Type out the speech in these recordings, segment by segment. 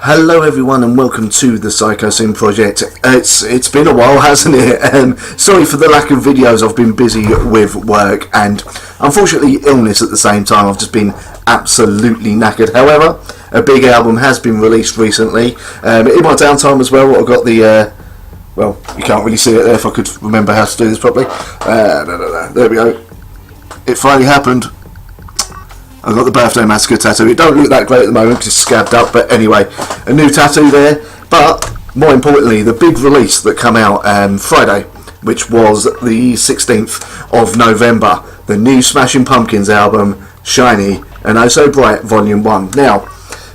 Hello everyone and welcome to the Psychosin project. It's been a while, hasn't it? Sorry for the lack of videos. I've been busy with work and unfortunately illness at the same time. I've just been absolutely knackered. However, a big album has been released recently. In my downtime as well, I got the well, you can't really see it there if I could remember how to do this properly. There we go. It finally happened. I've got the Birthday Massacre tattoo. It don't look that great at the moment because it's scabbed up, but anyway, a new tattoo there. But more importantly, the big release that came out Friday, which was the 16th of November, the new Smashing Pumpkins album, Shiny and Oh So Bright Volume 1. Now,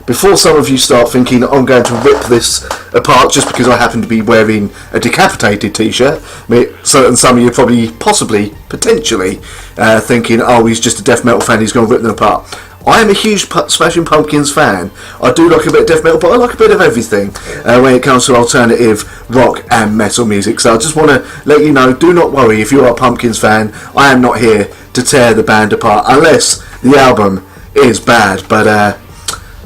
before some of you start thinking I'm going to rip this apart just because I happen to be wearing a Decapitated t-shirt, and some of you probably, possibly, potentially thinking, oh, he's just a death metal fan, he's going to rip them apart. I am a huge Smashing Pumpkins fan. I do like a bit of death metal, but I like a bit of everything when it comes to alternative rock and metal music. So I just want to let you know, do not worry if you are a Pumpkins fan. I am not here to tear the band apart, unless the album is bad. But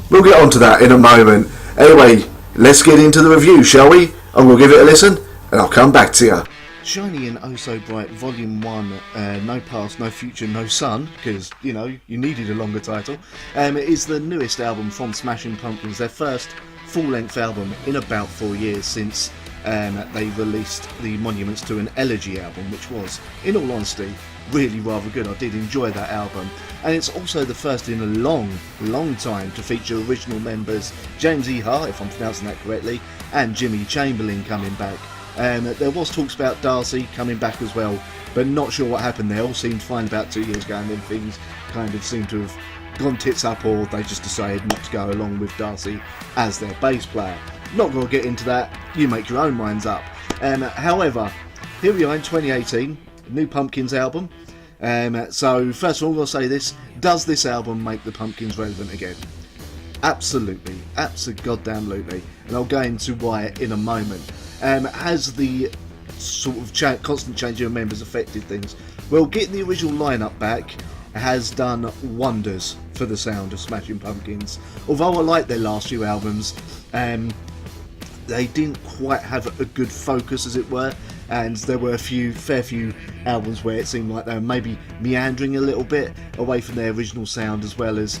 we'll get on to that in a moment. Anyway, let's get into the review, shall we? And we'll give it a listen, and I'll come back to you. Shiny and Oh So Bright Volume 1, No Past, No Future, No Sun, because, you know, you needed a longer title, is the newest album from Smashing Pumpkins, their first full-length album in about 4 years since they released the Monuments to an Elegy album, which was, in all honesty, really rather good. I did enjoy that album, and it's also the first in a long time to feature original members James E. Hart, if I'm pronouncing that correctly, and Jimmy Chamberlain coming back. There was talks about Darcy coming back as well, but not sure what happened. They all seemed fine about 2 years ago, and then things kind of seemed to have gone tits up, or they just decided not to go along with Darcy as their bass player. Not going to get into that, you make your own minds up. However, here we are in 2018, new Pumpkins album. So first of all, I'll say this: does this album make the Pumpkins relevant again? Absolutely, absolutely, and I'll go into why in a moment. Has the sort of constant change of members affected things? Well, getting the original lineup back has done wonders for the sound of Smashing Pumpkins. Although I like their last few albums, they didn't quite have a good focus, as it were, and there were a fair few albums where it seemed like they were maybe meandering a little bit away from their original sound, as well as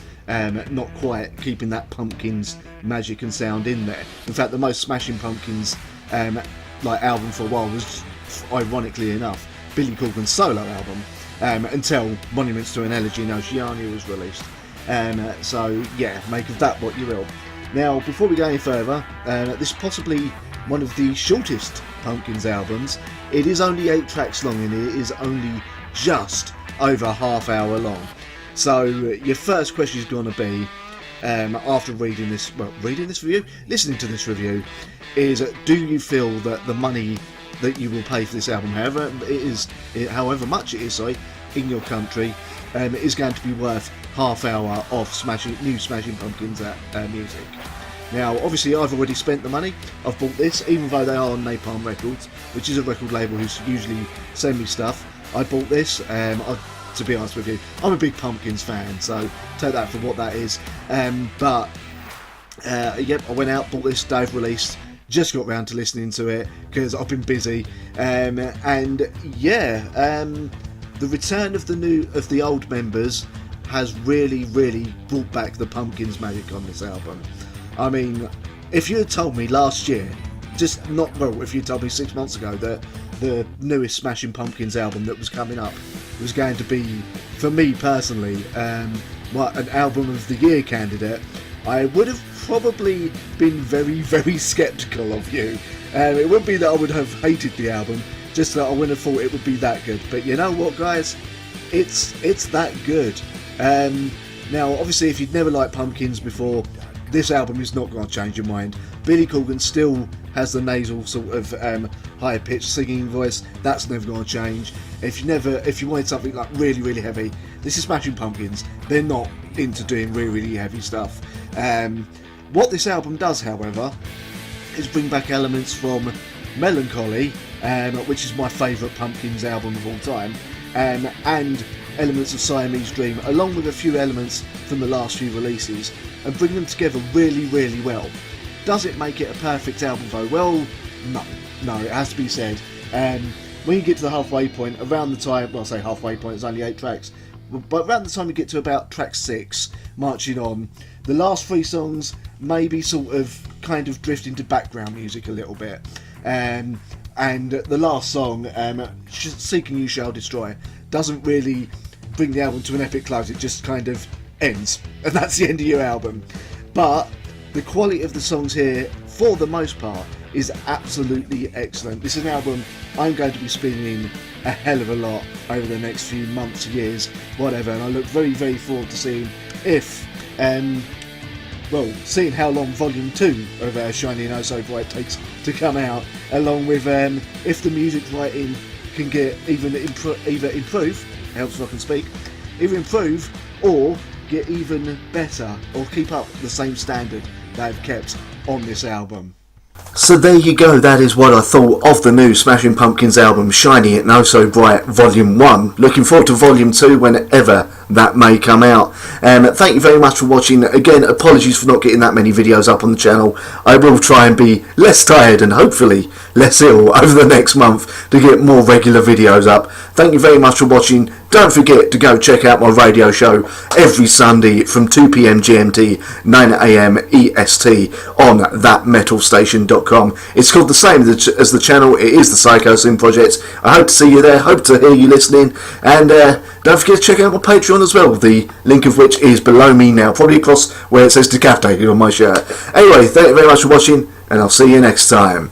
not quite keeping that Pumpkins magic and sound in there. In fact, the most Smashing Pumpkins album for a while was, ironically enough, Billy Corgan's solo album, until Monuments to an Elegy and Oceania was released. So yeah, make of that what you will. Now, before we go any further, this is possibly one of the shortest Pumpkins albums. It is only 8 tracks long, and it is only just over a half hour long. So your first question is going to be, after listening to this review, is do you feel that the money that you will pay for this album, however much it is, in your country, is going to be worth half hour of new Smashing Pumpkins music? Now, obviously, I've already spent the money. I've bought this, even though they are on Napalm Records, which is a record label who usually send me stuff. I bought this. To be honest with you, I'm a big Pumpkins fan, so take that for what that is. Yep, I went out, bought this, Dave released, just got round to listening to it because I've been busy. The return of the old members has really brought back the Pumpkins magic on this album. I mean, if you had told me last year, if you told me 6 months ago that the newest Smashing Pumpkins album that was coming up was going to be, for me personally, an album of the year candidate, I would have probably been very sceptical of you. It wouldn't be that I would have hated the album, just that I wouldn't have thought it would be that good. But you know what, guys? It's that good. Now, obviously, if you'd never liked Pumpkins before, this album is not going to change your mind. Billy Corgan still has the nasal sort of higher pitched singing voice. That's never going to change. If you wanted something like really heavy, this is Smashing Pumpkins. They're not into doing really heavy stuff. What this album does, however, is bring back elements from Melancholy, which is my favourite Pumpkins album of all time, and elements of Siamese Dream, along with a few elements from the last few releases, and bring them together really well. Does it make it a perfect album though? Well, no, it has to be said. When you get to the halfway point, around the time, well I say halfway point, it's only 8 tracks, but around the time you get to about track 6, Marching On, the last 3 songs maybe sort of kind of drift into background music a little bit. And the last song, Seeking You Shall Destroy, doesn't really bring the album to an epic close. It just kind of ends, and that's the end of your album. But the quality of the songs here, for the most part, is absolutely excellent. This is an album I'm going to be spinning a hell of a lot over the next few months, years, whatever, and I look very, very forward to seeing if, seeing how long Volume 2 of Shining Oh So Bright takes to come out, along with if the music writing can get either improve, helps if I can speak, either improve or get even better, or keep up the same standard they've kept on this album. So there you go, that is what I thought of the new Smashing Pumpkins album, Shiny It No So Bright Volume 1. Looking forward to Volume 2 whenever that may come out. Thank you very much for watching. Again, apologies for not getting that many videos up on the channel. I will try and be less tired and hopefully less ill over the next month to get more regular videos up. Thank you very much for watching. Don't forget to go check out my radio show every Sunday from 2 PM GMT, 9 AM EST on thatmetalstation.com. It's called the same as the channel. It is the Psychosin Project. I hope to see you there. Hope to hear you listening. And don't forget to check out my Patreon as well, the link of which is below me now, probably across where it says decapitated on my shirt. Anyway, thank you very much for watching, and I'll see you next time.